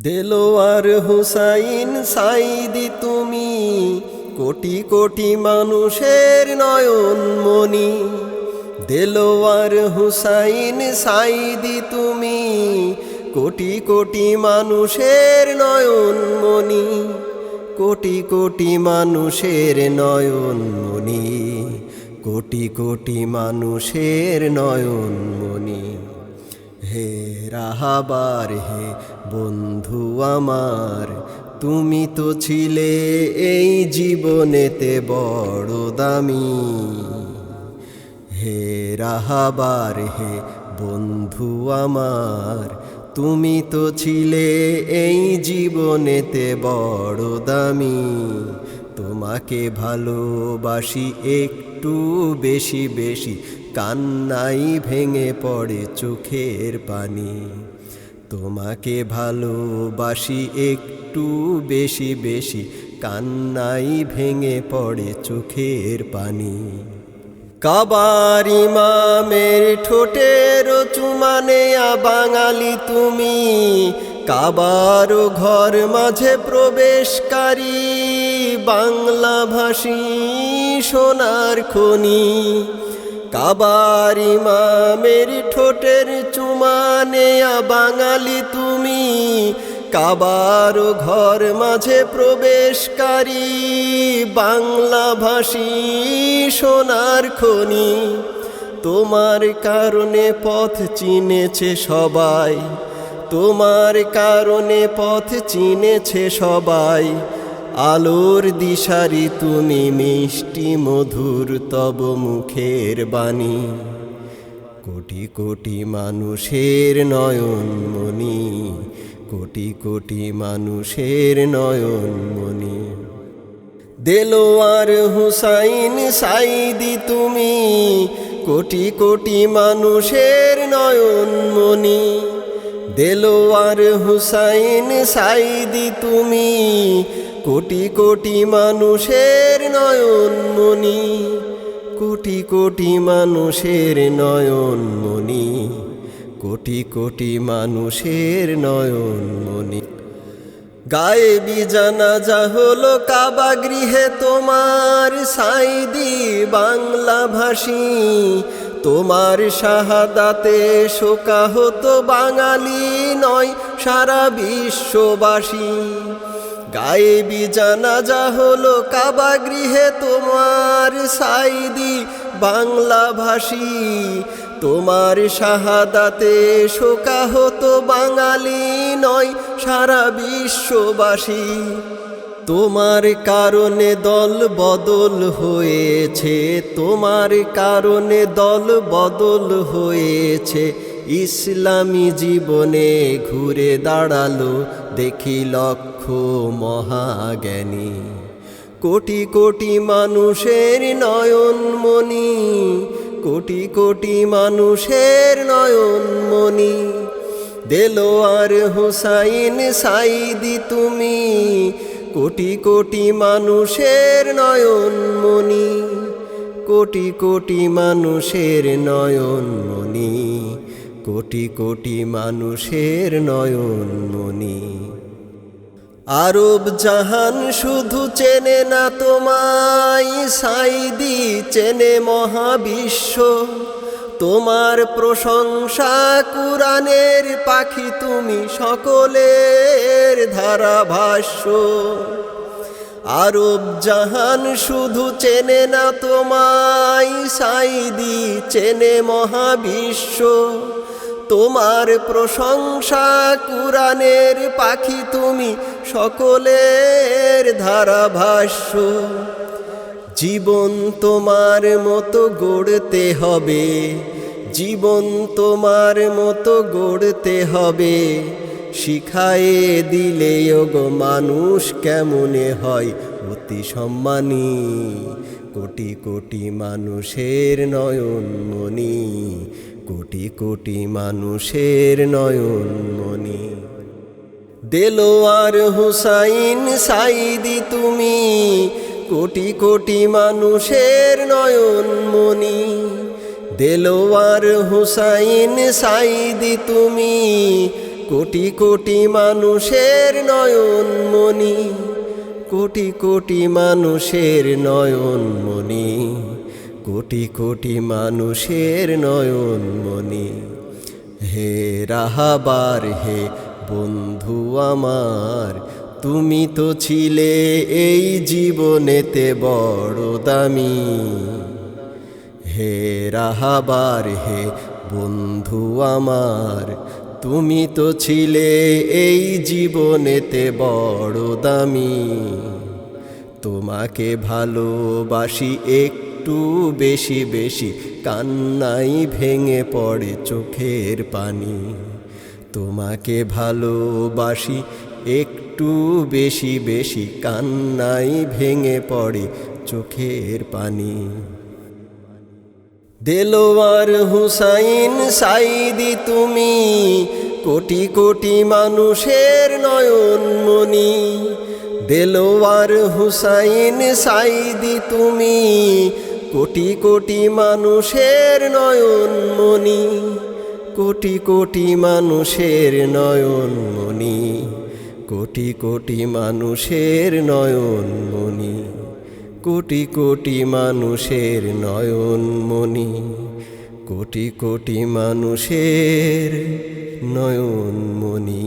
দেলোয়ার হুসাইন সাইদি তুমি কোটি কোটি মানুষের নয়ন মনি। দেলোয়ার হুসাইন সাইদি তুমি কোটি কোটি মানুষের নয়ন মনি। কোটি কোটি মানুষের নয়ন মনি, কোটি কোটি মানুষের নয়ন মনি। হে রাহাবার হে বন্ধু আমার, তুমি তো ছিলে এই জীবনেতে বড় দামি। হে রাহাবার হে বন্ধু আমার, তুমি তো ছিলে এই জীবনেতে বড় দামি। তোমাকে ভালোবাসি একটু বেশি বেশি, কান্নাই ভেঙে পড়ে চোখের পানি। তোমাকে ভালোবাসি একটু বেশি বেশি, কান্নাই ভেঙে পড়ে চোখের পানি। কাবার ইমামের ঠোঁটের চুমা নেয়া বাঙালি তুমি, কাবার ঘর মাঝে প্রবেশকারী বাংলাভাষী সোনার খনি। কাবার ইমামের ঠোঁটের চুমা নেয়া বাঙালি তুমি, কাবার ঘর মাঝে প্রবেশকারী বাংলাভাষী সোনার খনি। তোমার কারণে পথ চিনেছে সবাই, তোমার কারণে পথ চিনেছে সবাই। আলোর দিশারি তুমি, মিষ্টি মধুর তব মুখের বাণী। কোটি কোটি মানুষের নয়ন মনি, কোটি কোটি মানুষের নয়ন মনি। দেলোয়ার হুসাইন সাইদি তুমি কোটি কোটি মানুষের নয়ন মনি। দেলোয়ার হুসাইন সাইদি তুমি কোটি কোটি মানুষের নয়ন মনি। কোটি কোটি মানুষের নয়ন মনি, কোটি কোটি মানুষের নয়ন মনি। গায়েবী জানাজা হলো কাবা গৃহে তোমার সাইদি বাংলাভাষী। তোমার শাহাদাতে শোকাহত বাঙালি নয় সারা বিশ্ববাসী। গায়েবী জানাজা হলো কাবা গৃহে তোমার সাইদি বাংলাভাষী। তোমার শাহাদাতে শোকাহত বাঙালি নয় সারা বিশ্ববাসী। তোমার কারণে দল বদল হয়েছে, তোমার কারণে দল বদল হয়েছে। ইসলামী জীবনে ঘুরে দাঁড়ালো দেখি লক্ষ মহাজ্ঞানী। কোটি কোটি মানুষের নয়ন মনি, কোটি কোটি মানুষের নয়ন মনি। দেলোয়ার হুসাইন সাইদি তুমি কোটি কোটি মানুষের নয়ন মনি। কোটি কোটি মানুষের নয়ন মনি, কোটি কোটি মানুষের নয়ন মনি। আরব জাহান শুধু চেনে না তোমায় সাইদি, চেনে মহাবিশ্ব। তোমার প্রশংসা কুরআনের পাখি তুমি, সকলের ধারাভাষ্য। আরব জাহান শুধু চেনে না তোমায় সাইদি, চেনে মহাবিশ্ব। তোমার প্রশংসা কুরআনের পাখি তুমি, সকলের ধারাভাষ্য। জীবন তোমার মতো গড়তে হবে, জীবন তোমার মতো গড়তে হবে। শিখায়ে দিলে ওগো মানুষ কেমনে হয় অতি সম্মানী। কোটি কোটি মানুষের নয়ন মনি, কোটি কোটি মানুষের নয়ন মনি। দেলোয়ার হুসাইন সাইদি তুমি কোটি কোটি মানুষের নয়ন মনি। দেলোয়ার হুসাইন সাইদি তুমি কোটি কোটি মানুষের নয়নমণি, কোটি কোটি মানুষের নয়নমণি, কোটি কোটি মানুষের নয়নমণি। হে রাহাবার হে বন্ধু আমার, তুমি তো ছিলে এই জীবনেতে বড় দামি। হে রাহাবার হে বন্ধু আমার, তুমি তো ছিলে এই জীবনেতে বড় দামি। তোমাকে ভালোবাসি একটু বেশি বেশি, কান্নাই ভেঙে পড়ে চোখের পানি। তোমাকে ভালোবাসি একটু বেশি বেশি, কান্নাই ভেঙে পড়ে চোখের পানি। দেলোয়ার হুসাইন সাইদি তুমি, কোটি কোটি মানুষের নয়নমণি। দেলোয়ার হুসাইন সাইদি তুমি, কোটি কোটি মানুষের নয়নমণি, কোটি কোটি মানুষের নয়নমণি, কোটি কোটি মানুষের নয়নমণি, কোটি কোটি মানুষের নয়নমণি, কোটি কোটি মানুষের নয়নমণি।